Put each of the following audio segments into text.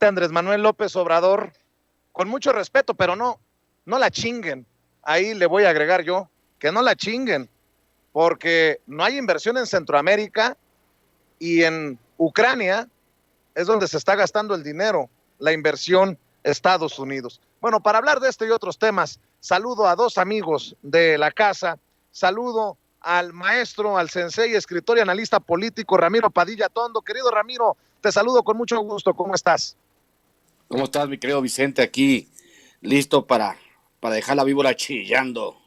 presidente Andrés Manuel López Obrador, con mucho respeto, pero no la chinguen. Ahí le voy a agregar yo, que no la chinguen, porque no hay inversión en Centroamérica y en Ucrania es donde se está gastando el dinero, la inversión Estados Unidos. Bueno, para hablar de este y otros temas, saludo a dos amigos de la casa, saludo al maestro, al sensei, escritor y analista político Ramiro Padilla Tondo. Querido Ramiro, te saludo con mucho gusto, ¿cómo estás? ¿Cómo estás, mi querido Vicente? Aquí listo para dejar la víbora chillando.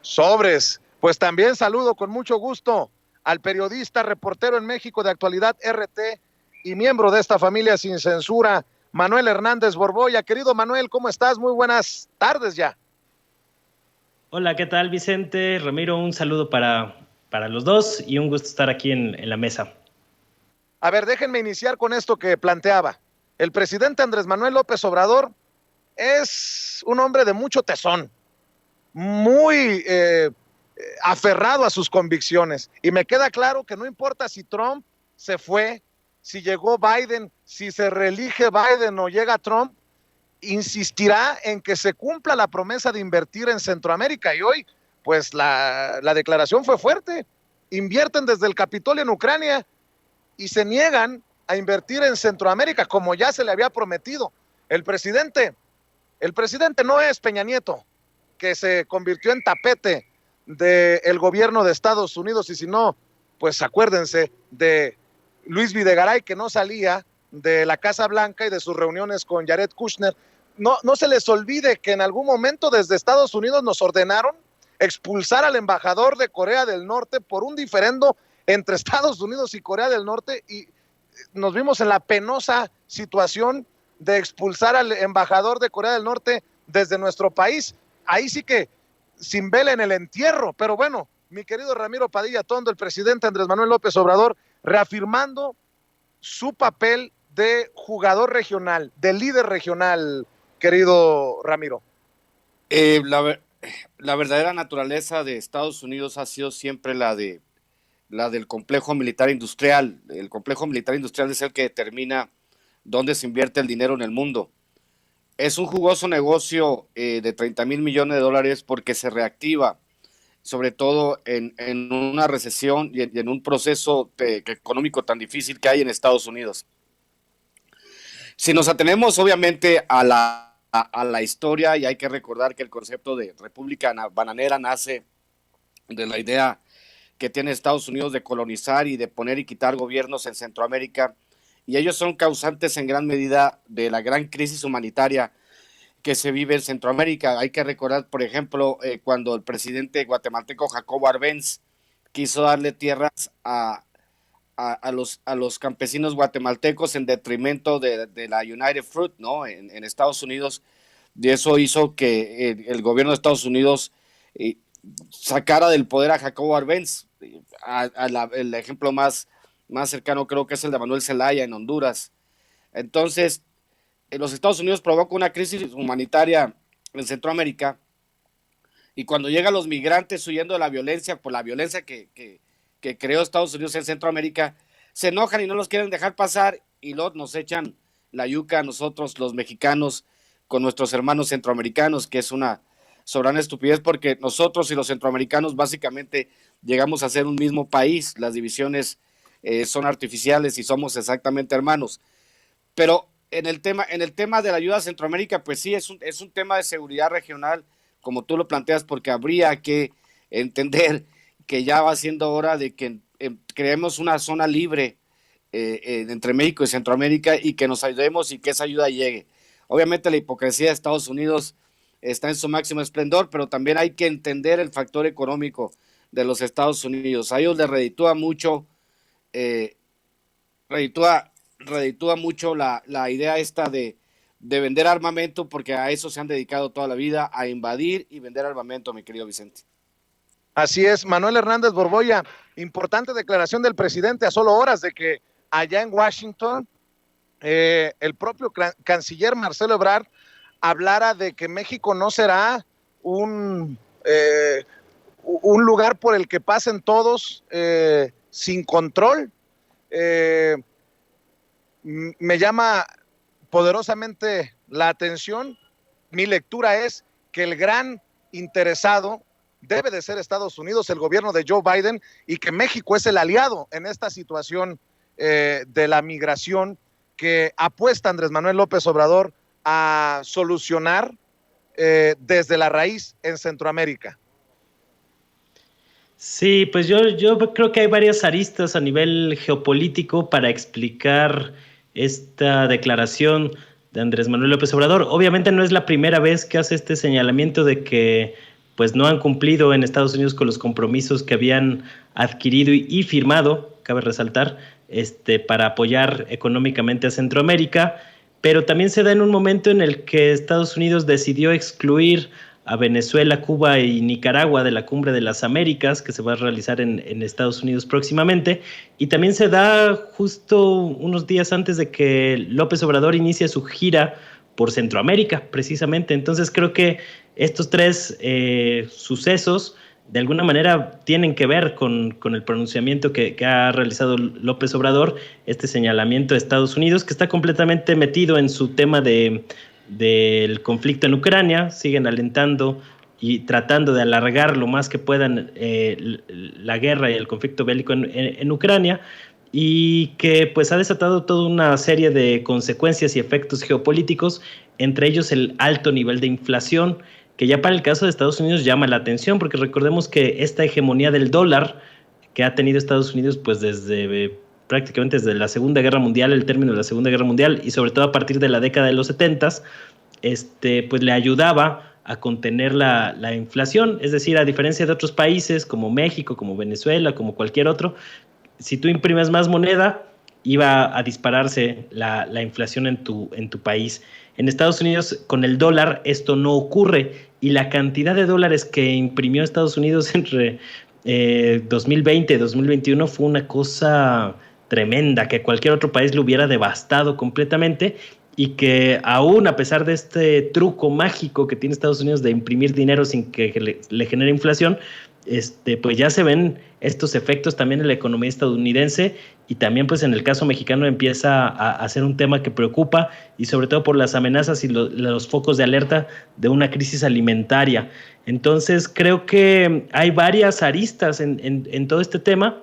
Sobres, pues también saludo con mucho gusto al periodista, reportero en México de Actualidad RT y miembro de esta familia sin censura, Manuel Hernández Borboya. Querido Manuel, ¿cómo estás? Muy buenas tardes ya. Hola, ¿qué tal, Vicente? Ramiro, un saludo para los dos y un gusto estar aquí en la mesa. A ver, déjenme iniciar con esto que planteaba. El presidente Andrés Manuel López Obrador es un hombre de mucho tesón, muy aferrado a sus convicciones. Y me queda claro que no importa si Trump se fue, si llegó Biden, si se reelige Biden o llega Trump, insistirá en que se cumpla la promesa de invertir en Centroamérica. Y hoy, pues la declaración fue fuerte. Invierten desde el Capitolio en Ucrania y se niegan a invertir en Centroamérica como ya se le había prometido. El presidente no es Peña Nieto, que se convirtió en tapete del gobierno de Estados Unidos, y si no, pues acuérdense de Luis Videgaray, que no salía de la Casa Blanca y de sus reuniones con Jared Kushner. No se les olvide que en algún momento desde Estados Unidos nos ordenaron expulsar al embajador de Corea del Norte por un diferendo entre Estados Unidos y Corea del Norte, y nos vimos en la penosa situación de expulsar al embajador de Corea del Norte desde nuestro país. Ahí sí que sin vela en el entierro, pero bueno, mi querido Ramiro Padilla Tondo, el presidente Andrés Manuel López Obrador, reafirmando su papel de jugador regional, de líder regional, querido Ramiro. Eh, la, la verdadera naturaleza de Estados Unidos ha sido siempre la del complejo militar industrial. El complejo militar industrial es el que determina dónde se invierte el dinero en el mundo. Es un jugoso negocio de 30,000 millones de dólares porque se reactiva, sobre todo en una recesión y en un proceso económico tan difícil que hay en Estados Unidos. Si nos atenemos obviamente a la historia, y hay que recordar que el concepto de república bananera nace de la idea que tiene Estados Unidos de colonizar y de poner y quitar gobiernos en Centroamérica, y ellos son causantes en gran medida de la gran crisis humanitaria que se vive en Centroamérica. Hay que recordar, por ejemplo, cuando el presidente guatemalteco Jacobo Arbenz quiso darle tierras a los campesinos guatemaltecos en detrimento de la United Fruit, ¿no? En Estados Unidos, y eso hizo que el gobierno de Estados Unidos eh, sacara del poder a Jacobo Arbenz. El ejemplo más cercano creo que es el de Manuel Zelaya en Honduras. Entonces, los Estados Unidos provoca una crisis humanitaria en Centroamérica, y cuando llegan los migrantes huyendo de la violencia, por la violencia que creó Estados Unidos en Centroamérica, se enojan y no los quieren dejar pasar, y luego nos echan la yuca a nosotros, los mexicanos, con nuestros hermanos centroamericanos, que es una soberana estupidez, porque nosotros y los centroamericanos básicamente llegamos a ser un mismo país. Las divisiones son artificiales y somos exactamente hermanos. Pero en el tema de la ayuda a Centroamérica, pues sí, es un tema de seguridad regional, como tú lo planteas, porque habría que entender que ya va siendo hora de que creemos una zona libre entre México y Centroamérica, y que nos ayudemos y que esa ayuda llegue. Obviamente la hipocresía de Estados Unidos está en su máximo esplendor, pero también hay que entender el factor económico de los Estados Unidos. A ellos les reditúa mucho, eh, reditúa mucho la idea esta de vender armamento, porque a eso se han dedicado toda la vida, a invadir y vender armamento, mi querido Vicente. Así es, Manuel Hernández Borboya, importante declaración del presidente a solo horas de que allá en Washington el propio canciller Marcelo Ebrard hablara de que México no será un lugar por el que pasen todos sin control. me llama poderosamente la atención. Mi lectura es que el gran interesado debe de ser Estados Unidos, el gobierno de Joe Biden, y que México es el aliado en esta situación de la migración que apuesta Andrés Manuel López Obrador a solucionar desde la raíz en Centroamérica. Sí, pues yo creo que hay varias aristas a nivel geopolítico para explicar esta declaración de Andrés Manuel López Obrador. Obviamente no es la primera vez que hace este señalamiento de que pues no han cumplido en Estados Unidos con los compromisos que habían adquirido y firmado, cabe resaltar, para apoyar económicamente a Centroamérica, pero también se da en un momento en el que Estados Unidos decidió excluir a Venezuela, Cuba y Nicaragua de la Cumbre de las Américas, que se va a realizar en Estados Unidos próximamente, y también se da justo unos días antes de que López Obrador inicie su gira por Centroamérica, precisamente. Entonces creo que estos tres sucesos de alguna manera tienen que ver con el pronunciamiento que ha realizado López Obrador, este señalamiento de Estados Unidos, que está completamente metido en su tema del conflicto en Ucrania. Siguen alentando y tratando de alargar lo más que puedan la guerra y el conflicto bélico en Ucrania, y que pues ha desatado toda una serie de consecuencias y efectos geopolíticos, entre ellos el alto nivel de inflación, que ya para el caso de Estados Unidos llama la atención, porque recordemos que esta hegemonía del dólar que ha tenido Estados Unidos pues desde prácticamente desde la Segunda Guerra Mundial, el término de la Segunda Guerra Mundial, y sobre todo a partir de la década de los 70s, pues le ayudaba a contener la inflación. Es decir, a diferencia de otros países como México, como Venezuela, como cualquier otro, si tú imprimes más moneda, iba a dispararse la inflación en tu país. En Estados Unidos, con el dólar, esto no ocurre, y la cantidad de dólares que imprimió Estados Unidos entre 2020 y 2021 fue una cosa tremenda, que cualquier otro país lo hubiera devastado completamente, y que aún a pesar de este truco mágico que tiene Estados Unidos de imprimir dinero sin que le genere inflación, pues ya se ven estos efectos también en la economía estadounidense, y también pues en el caso mexicano empieza a ser un tema que preocupa, y sobre todo por las amenazas y los focos de alerta de una crisis alimentaria. Entonces creo que hay varias aristas en todo este tema,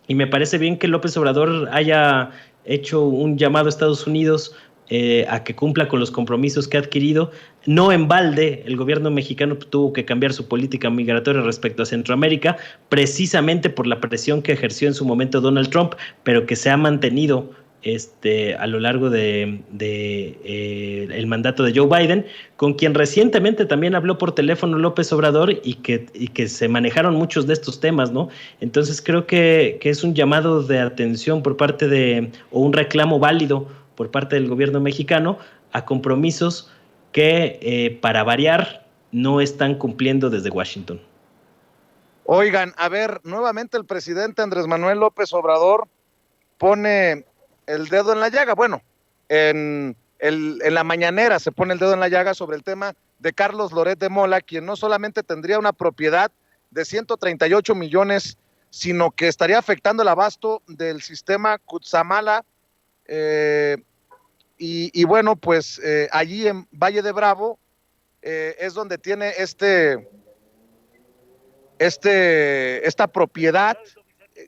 y me parece bien que López Obrador haya hecho un llamado a Estados Unidos a que cumpla con los compromisos que ha adquirido. No en balde, el gobierno mexicano tuvo que cambiar su política migratoria respecto a Centroamérica, precisamente por la presión que ejerció en su momento Donald Trump, pero que se ha mantenido a lo largo de el mandato de Joe Biden, con quien recientemente también habló por teléfono López Obrador, y que se manejaron muchos de estos temas, ¿no? Entonces creo que es un llamado de atención por parte o un reclamo válido por parte del gobierno mexicano a compromisos que, para variar, no están cumpliendo desde Washington. Oigan, a ver, nuevamente el presidente Andrés Manuel López Obrador pone el dedo en la llaga. Bueno, en la mañanera se pone el dedo en la llaga sobre el tema de Carlos Loret de Mola, quien no solamente tendría una propiedad de 138 millones, sino que estaría afectando el abasto del sistema Cutzamala, y bueno, pues allí en Valle de Bravo es donde tiene esta propiedad.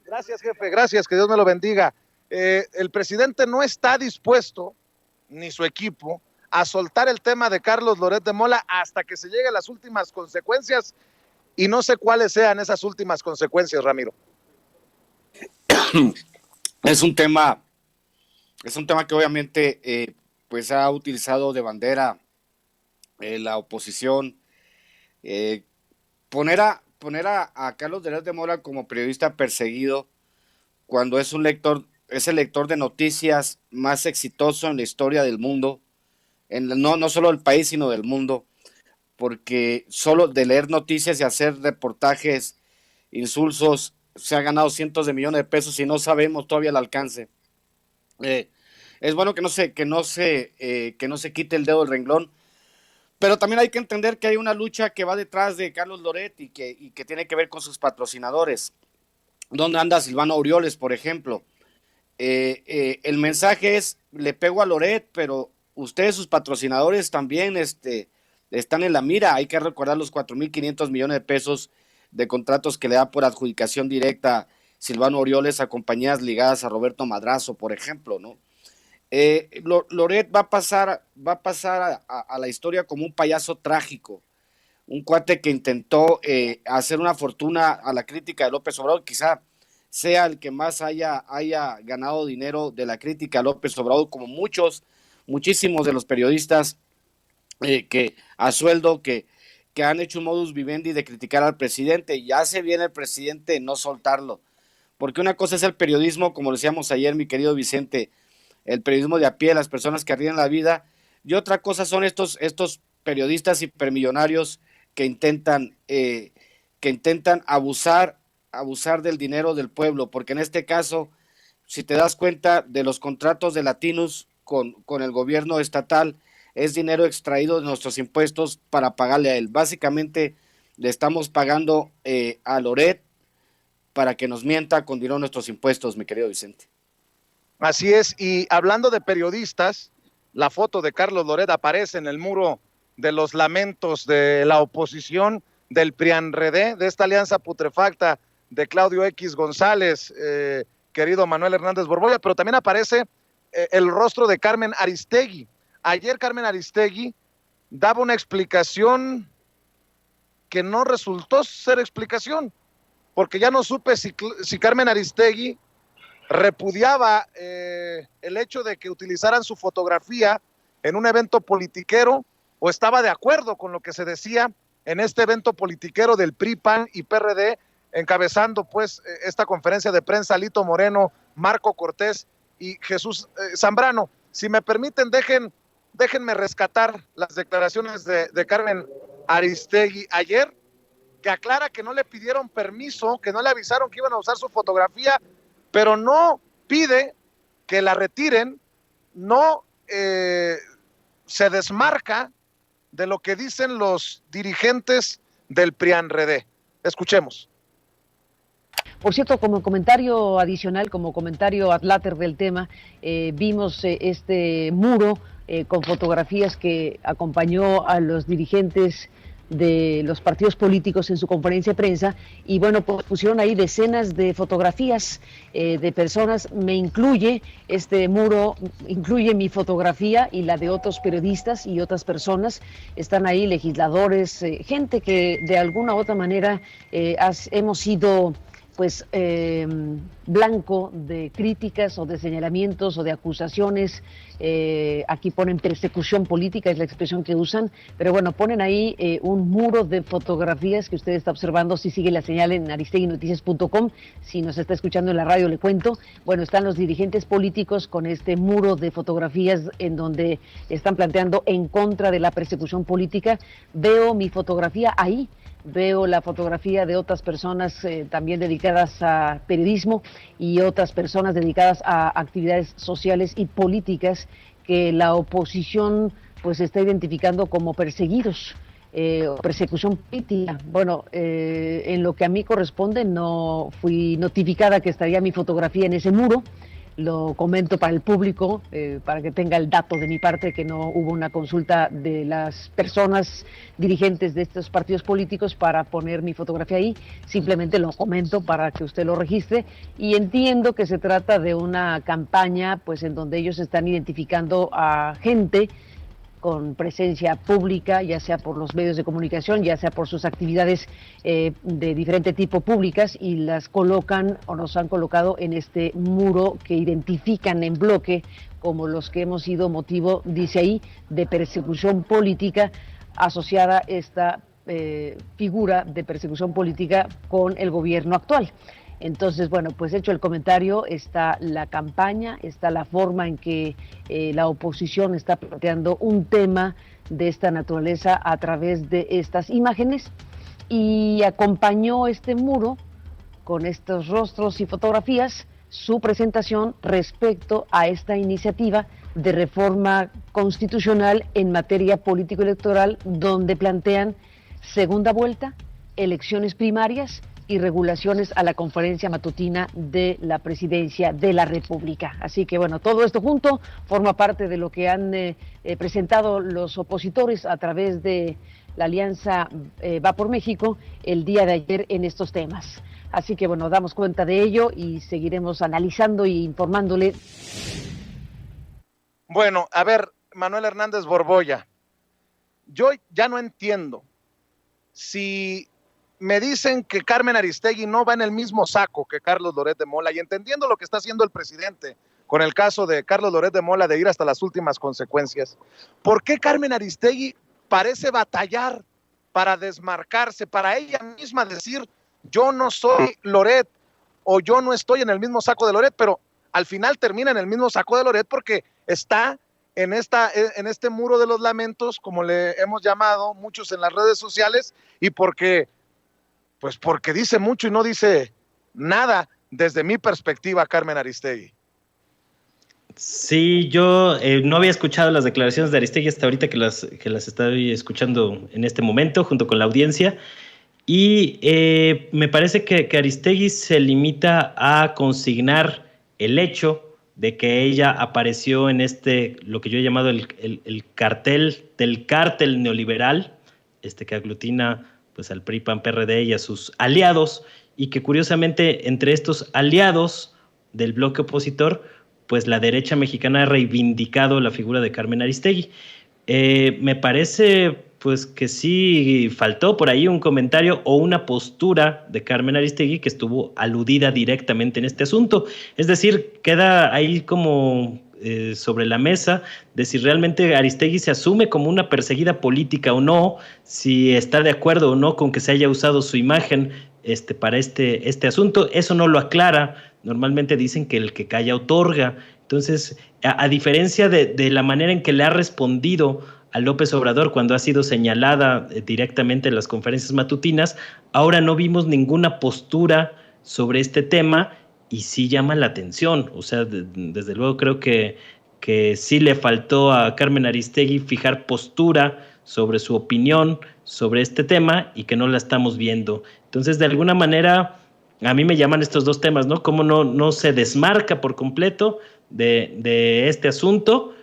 Gracias, jefe, gracias, que Dios me lo bendiga. El presidente no está dispuesto, ni su equipo, a soltar el tema de Carlos Loret de Mola hasta que se llegue a las últimas consecuencias, y no sé cuáles sean esas últimas consecuencias, Ramiro. Es un tema que obviamente pues ha utilizado de bandera la oposición. Poner a Carlos Loret de Mola como periodista perseguido cuando es el lector de noticias más exitoso en la historia del mundo, no solo del país, sino del mundo, porque solo de leer noticias y hacer reportajes insulsos se ha ganado cientos de millones de pesos y no sabemos todavía el alcance. Es bueno que no se quite el dedo del renglón, pero también hay que entender que hay una lucha que va detrás de Carlos Loret y que tiene que ver con sus patrocinadores. ¿Dónde anda Silvano Aureoles, por ejemplo? El mensaje es, le pego a Loret, pero ustedes, sus patrocinadores, también están en la mira. Hay que recordar los 4.500 millones de pesos de contratos que le da por adjudicación directa Silvano Orioles a compañías ligadas a Roberto Madrazo, por ejemplo, ¿no? Loret va a pasar a la historia como un payaso trágico, un cuate que intentó hacer una fortuna a la crítica de López Obrador, quizá sea el que más haya ganado dinero de la crítica a López Obrador, como muchísimos de los periodistas que a sueldo que han hecho un modus vivendi de criticar al presidente, y hace bien el presidente no soltarlo, porque una cosa es el periodismo, como decíamos ayer, mi querido Vicente, el periodismo de a pie, las personas que arriesgan la vida, y otra cosa son estos periodistas hipermillonarios que intentan abusar del dinero del pueblo, porque en este caso, si te das cuenta de los contratos de Latinus con el gobierno estatal, es dinero extraído de nuestros impuestos para pagarle a él. Básicamente le estamos pagando a Loret para que nos mienta con dinero de nuestros impuestos, mi querido Vicente. Así es, y hablando de periodistas, la foto de Carlos Loret aparece en el muro de los lamentos de la oposición del PRIAN-RD, de esta alianza putrefacta de Claudio X González, querido Manuel Hernández Borbolla, pero también aparece el rostro de Carmen Aristegui. Ayer Carmen Aristegui daba una explicación que no resultó ser explicación, porque ya no supe si Carmen Aristegui repudiaba el hecho de que utilizaran su fotografía en un evento politiquero o estaba de acuerdo con lo que se decía en este evento politiquero del PRI, PAN y PRD, encabezando pues esta conferencia de prensa Lito Moreno, Marco Cortés y Jesús Zambrano. Si me permiten, déjenme rescatar las declaraciones de Carmen Aristegui ayer, que aclara que no le pidieron permiso, que no le avisaron que iban a usar su fotografía, pero no pide que la retiren, no se desmarca de lo que dicen los dirigentes del PRIAN-RD. Escuchemos. Por cierto, como comentario adicional, como comentario ad later del tema, vimos este muro con fotografías que acompañó a los dirigentes de los partidos políticos en su conferencia de prensa, y bueno, pues pusieron ahí decenas de fotografías de personas, me incluye, este muro incluye mi fotografía y la de otros periodistas y otras personas, están ahí legisladores, gente que de alguna u otra manera hemos sido pues blanco de críticas o de señalamientos o de acusaciones. Aquí ponen persecución política, es la expresión que usan, pero bueno, ponen ahí un muro de fotografías que usted está observando, si sigue la señal en aristeguinoticias.com, si nos está escuchando en la radio le cuento, bueno, están los dirigentes políticos con este muro de fotografías en donde están planteando en contra de la persecución política. Veo mi fotografía ahí, veo la fotografía de otras personas también dedicadas a periodismo y otras personas dedicadas a actividades sociales y políticas que la oposición pues está identificando como perseguidos, persecución política. Bueno, en lo que a mí corresponde, no fui notificada que estaría mi fotografía en ese muro. Lo comento para el público, para que tenga el dato de mi parte, que no hubo una consulta de las personas dirigentes de estos partidos políticos para poner mi fotografía ahí, simplemente lo comento para que usted lo registre, y entiendo que se trata de una campaña pues en donde ellos están identificando a gente con presencia pública, ya sea por los medios de comunicación, ya sea por sus actividades de diferente tipo públicas, y las colocan o nos han colocado en este muro que identifican en bloque como los que hemos sido motivo, dice ahí, de persecución política, asociada esta figura de persecución política con el gobierno actual. Entonces, bueno, pues hecho el comentario, está la campaña, está la forma en que la oposición está planteando un tema de esta naturaleza a través de estas imágenes, y acompañó este muro con estos rostros y fotografías su presentación respecto a esta iniciativa de reforma constitucional en materia político-electoral, donde plantean segunda vuelta, elecciones primarias y regulaciones a la conferencia matutina de la Presidencia de la República. Así que bueno, todo esto junto forma parte de lo que han presentado los opositores a través de la alianza Va por México el día de ayer en estos temas. Así que bueno, damos cuenta de ello y seguiremos analizando y informándole. Bueno, a ver, Manuel Hernández Borbolla, yo ya no entiendo si me dicen que Carmen Aristegui no va en el mismo saco que Carlos Loret de Mola, y entendiendo lo que está haciendo el presidente con el caso de Carlos Loret de Mola de ir hasta las últimas consecuencias, ¿por qué Carmen Aristegui parece batallar para desmarcarse, para ella misma decir yo no soy Loret o yo no estoy en el mismo saco de Loret, pero al final termina en el mismo saco de Loret porque está en este muro de los lamentos, como le hemos llamado muchos en las redes sociales, y porque dice mucho y no dice nada desde mi perspectiva, Carmen Aristegui. Sí, yo no había escuchado las declaraciones de Aristegui hasta ahorita que las estoy escuchando en este momento junto con la audiencia, y me parece que Aristegui se limita a consignar el hecho de que ella apareció en lo que yo he llamado el cartel del cártel neoliberal, que aglutina pues al PRI, PAN, PRD y a sus aliados, y que curiosamente entre estos aliados del bloque opositor, pues la derecha mexicana ha reivindicado la figura de Carmen Aristegui. Me parece pues que sí faltó por ahí un comentario o una postura de Carmen Aristegui que estuvo aludida directamente en este asunto. Es decir, queda ahí como sobre la mesa de si realmente Aristegui se asume como una perseguida política o no, si está de acuerdo o no con que se haya usado su imagen para este asunto. Eso no lo aclara. Normalmente dicen que el que calla otorga. Entonces, a diferencia de la manera en que le ha respondido a López Obrador cuando ha sido señalada directamente en las conferencias matutinas, ahora no vimos ninguna postura sobre este tema y sí llama la atención. O sea, desde luego creo que sí le faltó a Carmen Aristegui fijar postura sobre su opinión sobre este tema y que no la estamos viendo. Entonces, de alguna manera, a mí me llaman estos dos temas, ¿no? Cómo no se desmarca por completo de este asunto,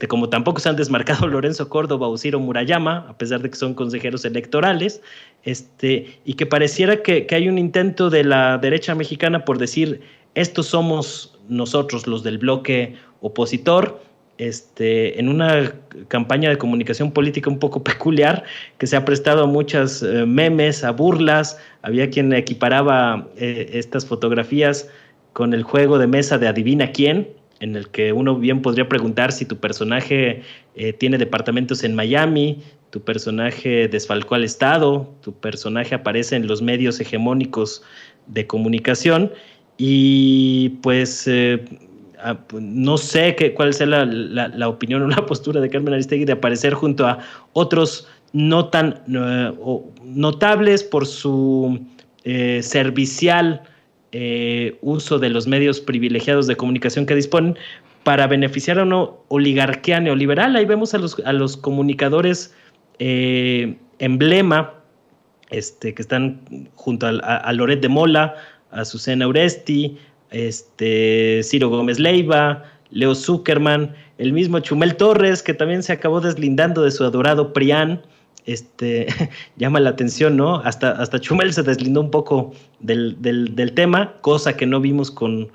como tampoco se han desmarcado Lorenzo Córdoba o Ciro Murayama, a pesar de que son consejeros electorales, y que pareciera que hay un intento de la derecha mexicana por decir, estos somos nosotros, los del bloque opositor, en una campaña de comunicación política un poco peculiar, que se ha prestado a muchas memes, a burlas. Había quien equiparaba estas fotografías con el juego de mesa de Adivina Quién, en el que uno bien podría preguntar si tu personaje tiene departamentos en Miami, tu personaje desfalcó al Estado, tu personaje aparece en los medios hegemónicos de comunicación, y pues no sé cuál sea la opinión o la postura de Carmen Aristegui de aparecer junto a otros no tan notables por su servicial uso de los medios privilegiados de comunicación que disponen para beneficiar a una oligarquía neoliberal. Ahí vemos a los comunicadores emblema que están junto a Loret de Mola, a Susana Uresti, Ciro Gómez Leiva, Leo Zuckerman, el mismo Chumel Torres, que también se acabó deslindando de su adorado PRIAN. Llama la atención, ¿no? Hasta Chumel se deslindó un poco del tema, cosa que no vimos con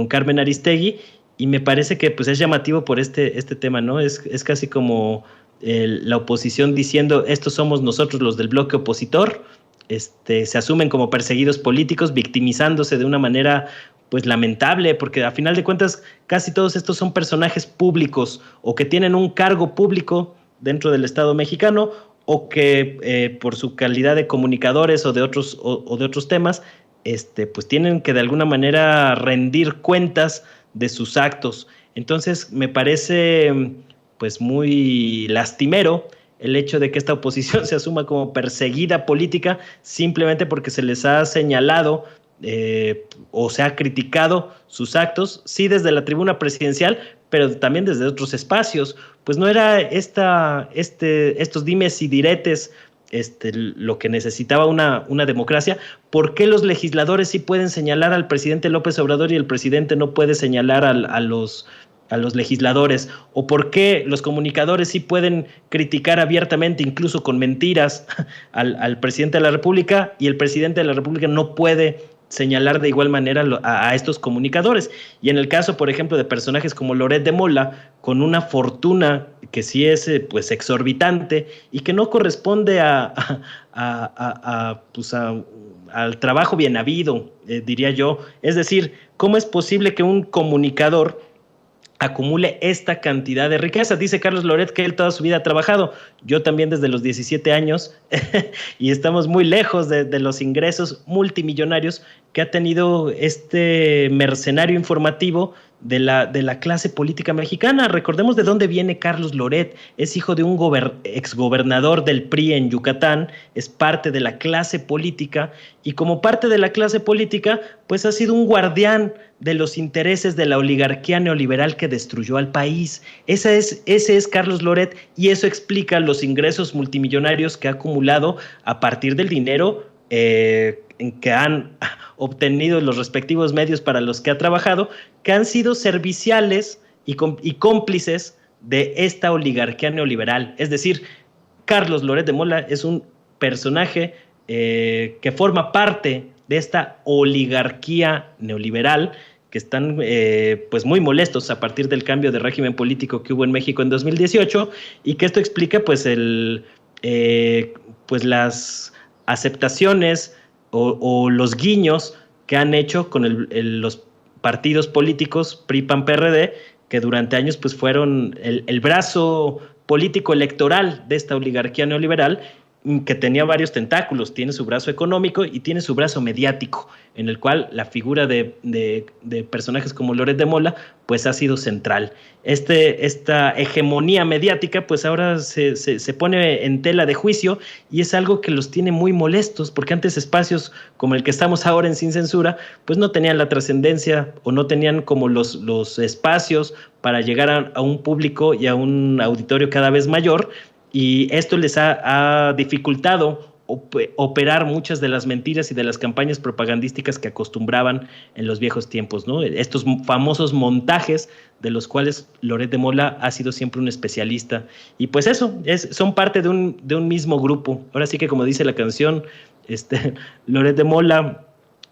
Carmen Aristegui, y me parece que pues es llamativo por este tema, ¿no? Es casi como la oposición diciendo, estos somos nosotros los del bloque opositor, se asumen como perseguidos políticos, victimizándose de una manera pues lamentable, porque a final de cuentas casi todos estos son personajes públicos o que tienen un cargo público dentro del Estado mexicano, o que por su calidad de comunicadores o de otros temas, pues tienen que de alguna manera rendir cuentas de sus actos. Entonces me parece pues muy lastimero el hecho de que esta oposición se asuma como perseguida política simplemente porque se les ha señalado o se ha criticado sus actos, sí desde la tribuna presidencial, pero también desde otros espacios. Pues no era estos dimes y diretes lo que necesitaba una democracia, ¿por qué los legisladores sí pueden señalar al presidente López Obrador y el presidente no puede señalar a los legisladores? ¿O por qué los comunicadores sí pueden criticar abiertamente, incluso con mentiras, al presidente de la República, y el presidente de la República no puede señalar de igual manera a estos comunicadores? Y en el caso, por ejemplo, de personajes como Loret de Mola, con una fortuna que sí es pues exorbitante y que no corresponde al trabajo bien habido, diría yo. Es decir, ¿cómo es posible que un comunicador acumule esta cantidad de riqueza? Dice Carlos Loret que él toda su vida ha trabajado, yo también desde los 17 años, y estamos muy lejos de los ingresos multimillonarios que ha tenido este mercenario informativo de la clase política mexicana. Recordemos de dónde viene Carlos Loret. Es hijo de un exgobernador del PRI en Yucatán, es parte de la clase política, y como parte de la clase política, pues ha sido un guardián de los intereses de la oligarquía neoliberal que destruyó al país. Ese es Carlos Loret, y eso explica los ingresos multimillonarios que ha acumulado a partir del dinero que han obtenido los respectivos medios para los que ha trabajado, que han sido serviciales y cómplices de esta oligarquía neoliberal. Es decir, Carlos Loret de Mola es un personaje que forma parte de esta oligarquía neoliberal, que están pues muy molestos a partir del cambio de régimen político que hubo en México en 2018, y que esto explica pues pues las aceptaciones o los guiños que han hecho con los partidos políticos PRI, PAN, PRD, que durante años pues fueron el brazo político electoral de esta oligarquía neoliberal, que tenía varios tentáculos. Tiene su brazo económico y tiene su brazo mediático, en el cual la figura de personajes como Loret de Mola pues ha sido central. Esta hegemonía mediática pues ahora se pone en tela de juicio, y es algo que los tiene muy molestos, porque antes espacios como el que estamos ahora en Sin Censura pues no tenían la trascendencia, o no tenían como los espacios para llegar a un público y a un auditorio cada vez mayor, y esto les ha dificultado operar muchas de las mentiras y de las campañas propagandísticas que acostumbraban en los viejos tiempos, ¿no? Estos famosos montajes de los cuales Loret de Mola ha sido siempre un especialista. Y pues eso, son parte de un mismo grupo. Ahora sí que, como dice la canción, Loret de Mola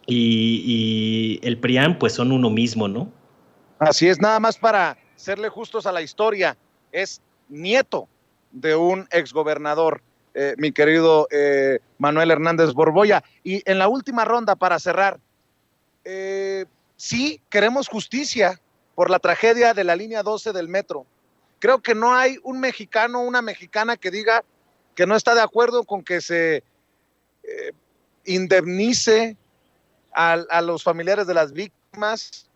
y el PRIAN pues son uno mismo, ¿no? Así es, nada más para serle justos a la historia, es nieto de un exgobernador, mi querido Manuel Hernández Borbolla. Y en la última ronda, para cerrar, sí queremos justicia por la tragedia de la línea 12 del metro. Creo que no hay un mexicano, una mexicana que diga que no está de acuerdo con que se indemnice a los familiares de las víctimas,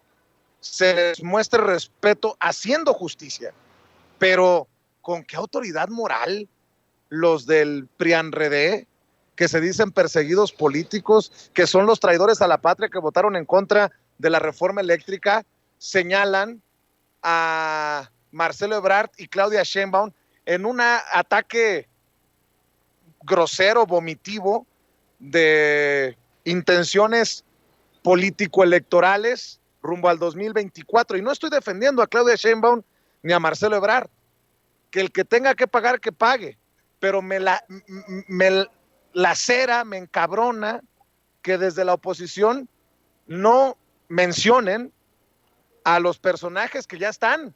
se les muestre respeto haciendo justicia. Pero ¿con qué autoridad moral los del PRIAN-RD, que se dicen perseguidos políticos, que son los traidores a la patria, que votaron en contra de la reforma eléctrica, señalan a Marcelo Ebrard y Claudia Sheinbaum en un ataque grosero, vomitivo, de intenciones político-electorales rumbo al 2024? Y no estoy defendiendo a Claudia Sheinbaum ni a Marcelo Ebrard, que el que tenga que pagar, que pague, pero me lacera, me encabrona que desde la oposición no mencionen a los personajes que ya están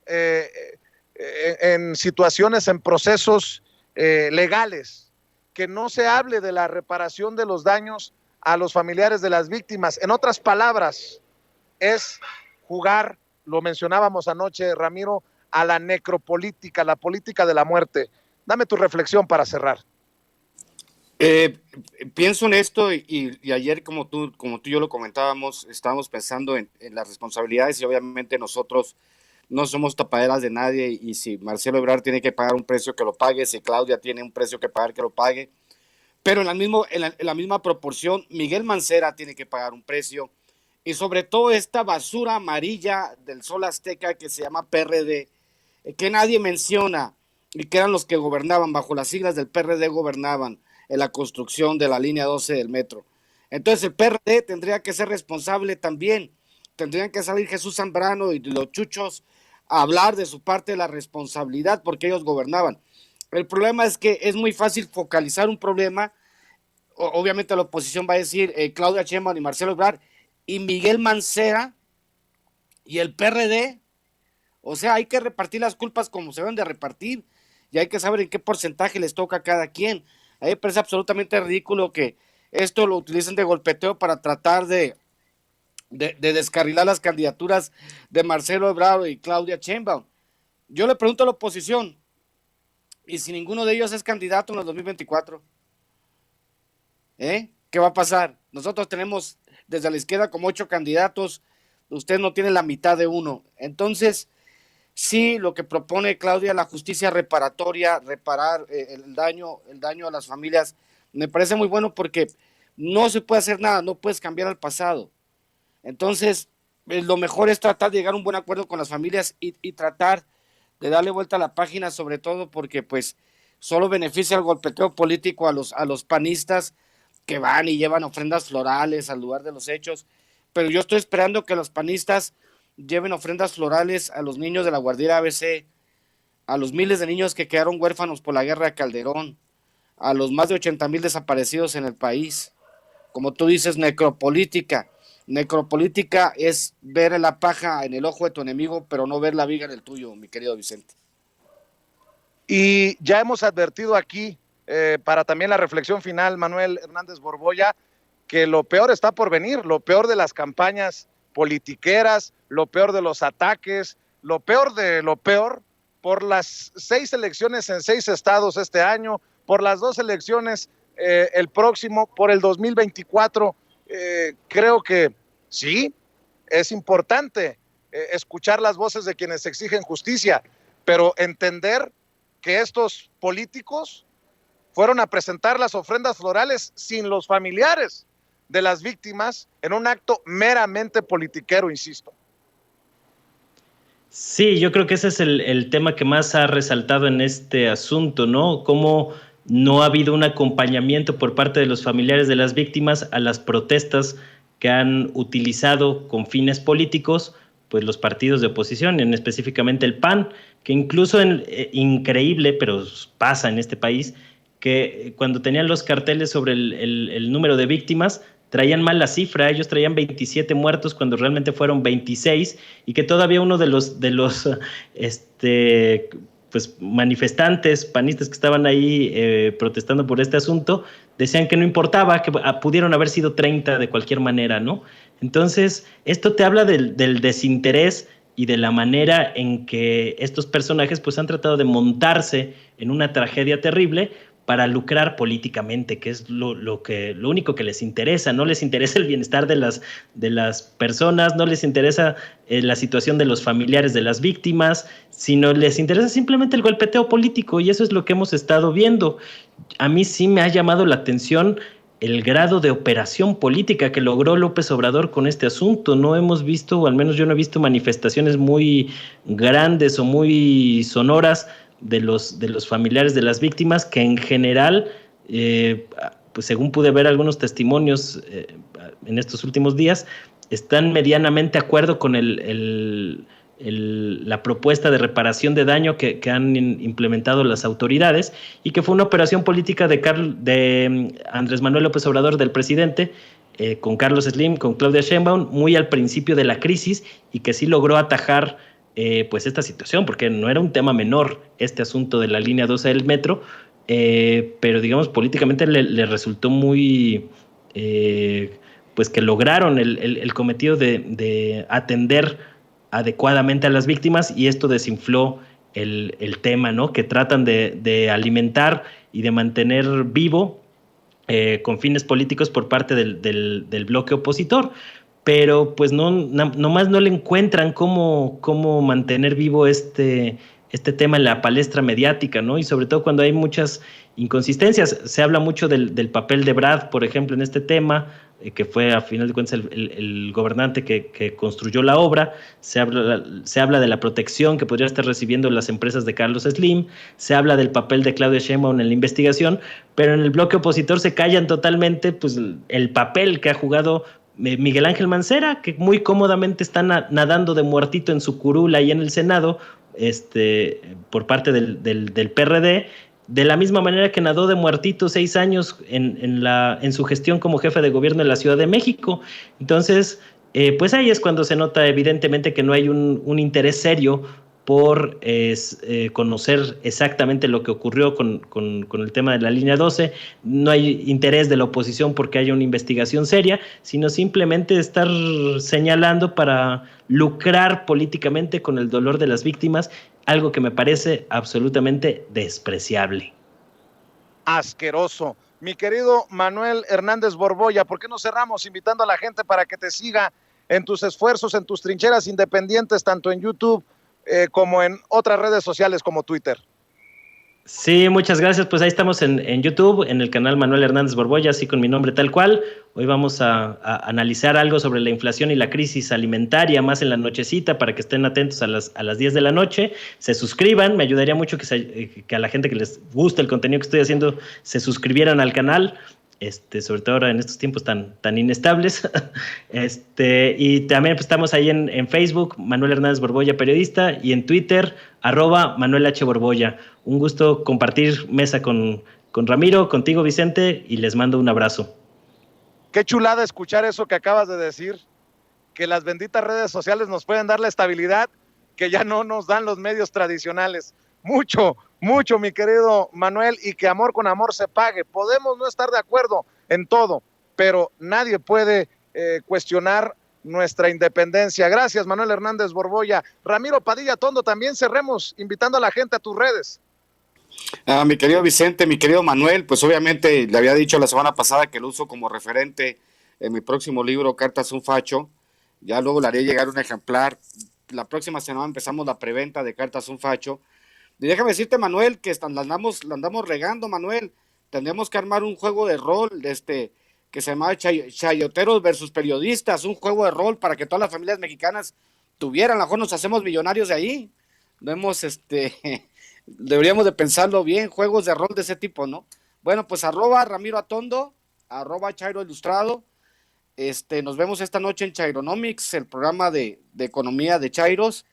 en situaciones, en procesos legales, que no se hable de la reparación de los daños a los familiares de las víctimas. En otras palabras, es jugar, lo mencionábamos anoche, Ramiro, a la necropolítica, la política de la muerte. Dame tu reflexión para cerrar. Pienso en esto y ayer, como tú y yo lo comentábamos, estábamos pensando en las responsabilidades, y obviamente nosotros no somos tapaderas de nadie, y si Marcelo Ebrard tiene que pagar un precio, que lo pague; si Claudia tiene un precio que pagar, que lo pague. Pero en la misma proporción, Miguel Mancera tiene que pagar un precio, y sobre todo esta basura amarilla del Sol Azteca que se llama PRD, que nadie menciona, y que eran los que gobernaban, bajo las siglas del PRD gobernaban en la construcción de la línea 12 del metro. Entonces el PRD tendría que ser responsable también, tendrían que salir Jesús Zambrano y los chuchos a hablar de su parte de la responsabilidad porque ellos gobernaban. El problema es que es muy fácil focalizar un problema, obviamente la oposición va a decir Claudia Sheinbaum y Marcelo Ebrard y Miguel Mancera y el PRD, o sea, hay que repartir las culpas como se deben de repartir y hay que saber en qué porcentaje les toca a cada quien. A mí me parece absolutamente ridículo que esto lo utilicen de golpeteo para tratar de descarrilar las candidaturas de Marcelo Ebrard y Claudia Sheinbaum. Yo le pregunto a la oposición, ¿y si ninguno de ellos es candidato en el 2024? ¿Qué va a pasar? Nosotros tenemos desde la izquierda como 8 candidatos, usted no tiene la mitad de uno. Entonces, sí, lo que propone Claudia, la justicia reparatoria, reparar el daño a las familias, me parece muy bueno porque no se puede hacer nada, no puedes cambiar al pasado. Entonces, lo mejor es tratar de llegar a un buen acuerdo con las familias y tratar de darle vuelta a la página, sobre todo porque pues solo beneficia el golpeteo político a los panistas que van y llevan ofrendas florales al lugar de los hechos, pero yo estoy esperando que los panistas lleven ofrendas florales a los niños de la guardería ABC, a los miles de niños que quedaron huérfanos por la guerra de Calderón, a los más de 80,000 desaparecidos en el país. Como tú dices, necropolítica. Necropolítica es ver la paja en el ojo de tu enemigo, pero no ver la viga en el tuyo, mi querido Vicente. Y ya hemos advertido aquí, para también la reflexión final, Manuel Hernández Borbolla, que lo peor está por venir, lo peor de las campañas politiqueras, lo peor de los ataques, lo peor de lo peor, por las 6 elecciones en 6 estados este año, por las 2 elecciones el próximo, por el 2024, creo que sí, es importante escuchar las voces de quienes exigen justicia, pero entender que estos políticos fueron a presentar las ofrendas florales sin los familiares de las víctimas en un acto meramente politiquero, insisto. Sí, yo creo que ese es el tema que más ha resaltado en este asunto, ¿no? Cómo no ha habido un acompañamiento por parte de los familiares de las víctimas a las protestas que han utilizado con fines políticos, pues los partidos de oposición, en específicamente el PAN, que incluso increíble, pero pasa en este país, que cuando tenían los carteles sobre el número de víctimas, traían mal la cifra, ellos traían 27 muertos cuando realmente fueron 26, y que todavía uno de los pues manifestantes panistas que estaban ahí protestando por este asunto, decían que no importaba, que pudieron haber sido 30 de cualquier manera, ¿no? Entonces, esto te habla del desinterés y de la manera en que estos personajes pues han tratado de montarse en una tragedia terrible para lucrar políticamente, que es lo único que les interesa. No les interesa el bienestar de las personas, no les interesa la situación de los familiares de las víctimas, sino les interesa simplemente el golpeteo político, y eso es lo que hemos estado viendo. A mí sí me ha llamado la atención el grado de operación política que logró López Obrador con este asunto. No hemos visto, o al menos yo no he visto, manifestaciones muy grandes o muy sonoras de los familiares de las víctimas, que en general, pues según pude ver algunos testimonios en estos últimos días, están medianamente de acuerdo con la propuesta de reparación de daño que han implementado las autoridades, y que fue una operación política de Andrés Manuel López Obrador, del presidente, con Carlos Slim, con Claudia Sheinbaum, muy al principio de la crisis, y que sí logró atajar pues esta situación, porque no era un tema menor este asunto de la línea 12 del metro, pero digamos políticamente le resultó muy pues que lograron el cometido de atender adecuadamente a las víctimas, y esto desinfló el tema, ¿no? Que tratan de alimentar y de mantener vivo con fines políticos por parte del bloque opositor. Pero pues nomás no le encuentran cómo mantener vivo este tema en la palestra mediática, ¿no? Y sobre todo cuando hay muchas inconsistencias. Se habla mucho del papel de Ebrard, por ejemplo, en este tema, que fue a final de cuentas el gobernante que construyó la obra. Se habla de la protección que podría estar recibiendo las empresas de Carlos Slim, se habla del papel de Claudia Sheinbaum en la investigación, pero en el bloque opositor se callan totalmente pues, el papel que ha jugado Miguel Ángel Mancera, que muy cómodamente está nadando de muertito en su curul ahí en el Senado, por parte del PRD, de la misma manera que nadó de muertito 6 años en su gestión como jefe de gobierno en la Ciudad de México. Entonces, pues ahí es cuando se nota evidentemente que no hay un interés serio por conocer exactamente lo que ocurrió con el tema de la línea 12. No hay interés de la oposición porque haya una investigación seria, sino simplemente estar señalando para lucrar políticamente con el dolor de las víctimas, algo que me parece absolutamente despreciable. Asqueroso. Mi querido Manuel Hernández Borboya, ¿por qué no cerramos invitando a la gente para que te siga en tus esfuerzos, en tus trincheras independientes, tanto en YouTube como en otras redes sociales como Twitter? Sí, muchas gracias. Pues ahí estamos en YouTube, en el canal Manuel Hernández Borboya, así con mi nombre tal cual. Hoy vamos a analizar algo sobre la inflación y la crisis alimentaria más en la nochecita para que estén atentos a las 10 de la noche. Se suscriban, me ayudaría mucho que a la gente que les gusta el contenido que estoy haciendo se suscribieran al canal. Sobre todo ahora en estos tiempos tan inestables. Y también pues, estamos ahí en Facebook, Manuel Hernández Borboya, periodista, y en Twitter, @Manuel H. Borboya. Un gusto compartir mesa con Ramiro, contigo, Vicente, y les mando un abrazo. Qué chulada escuchar eso que acabas de decir, que las benditas redes sociales nos pueden dar la estabilidad que ya no nos dan los medios tradicionales. Mucho, mi querido Manuel, y que amor con amor se pague. Podemos no estar de acuerdo en todo, pero nadie puede cuestionar nuestra independencia. Gracias, Manuel Hernández Borboya. Ramiro Padilla Tondo, también cerremos invitando a la gente a tus redes. Mi querido Vicente, mi querido Manuel, pues obviamente le había dicho la semana pasada que lo uso como referente en mi próximo libro, Cartas a un Facho. Ya luego le haré llegar un ejemplar. La próxima semana empezamos la preventa de Cartas a un Facho. Y déjame decirte, Manuel, que la andamos regando, Manuel. Tendríamos que armar un juego de rol, que se llama Chayoteros versus Periodistas, un juego de rol para que todas las familias mexicanas tuvieran. A lo mejor nos hacemos millonarios de ahí. Deberíamos de pensarlo bien, juegos de rol de ese tipo, ¿no? Bueno, pues @Ramiro Atondo, @Chairo Ilustrado. Nos vemos esta noche en Chaironomics, el programa de economía de Chairos.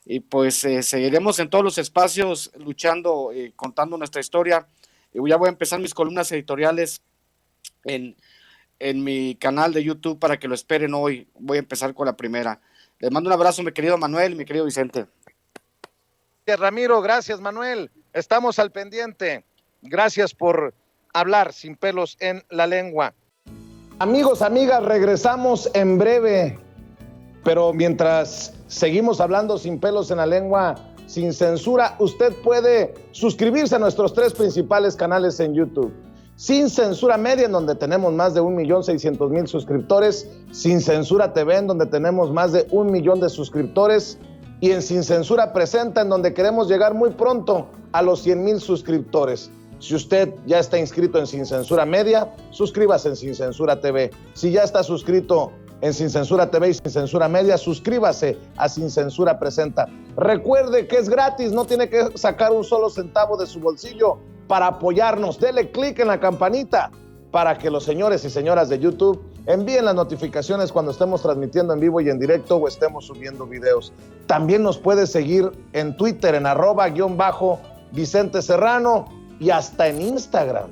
Y pues seguiremos en todos los espacios luchando, contando nuestra historia. Y ya voy a empezar mis columnas editoriales en mi canal de YouTube para que lo esperen hoy. Voy a empezar con la primera. Les mando un abrazo, mi querido Manuel y mi querido Vicente. Gracias, Ramiro. Gracias, Manuel. Estamos al pendiente. Gracias por hablar sin pelos en la lengua. Amigos, amigas, regresamos en breve. Pero mientras seguimos hablando sin pelos en la lengua, sin censura, usted puede suscribirse a nuestros 3 principales canales en YouTube. Sin Censura Media, en donde tenemos más de 1.600.000 suscriptores. Sin Censura TV, en donde tenemos más de 1 millón de suscriptores. Y en Sin Censura Presenta, en donde queremos llegar muy pronto a los 100,000 suscriptores. Si usted ya está inscrito en Sin Censura Media, suscríbase en Sin Censura TV. Si ya está suscrito en Sin Censura TV y Sin Censura Media, suscríbase a Sin Censura Presenta. Recuerde que es gratis, no tiene que sacar un solo centavo de su bolsillo para apoyarnos. Dele clic en la campanita para que los señores y señoras de YouTube envíen las notificaciones cuando estemos transmitiendo en vivo y en directo o estemos subiendo videos. También nos puede seguir en Twitter en @Vicente Serrano y hasta en Instagram.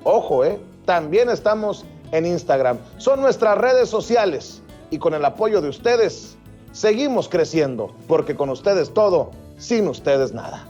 Ojo, también estamos en Instagram. Son nuestras redes sociales y con el apoyo de ustedes seguimos creciendo, porque con ustedes todo, sin ustedes nada.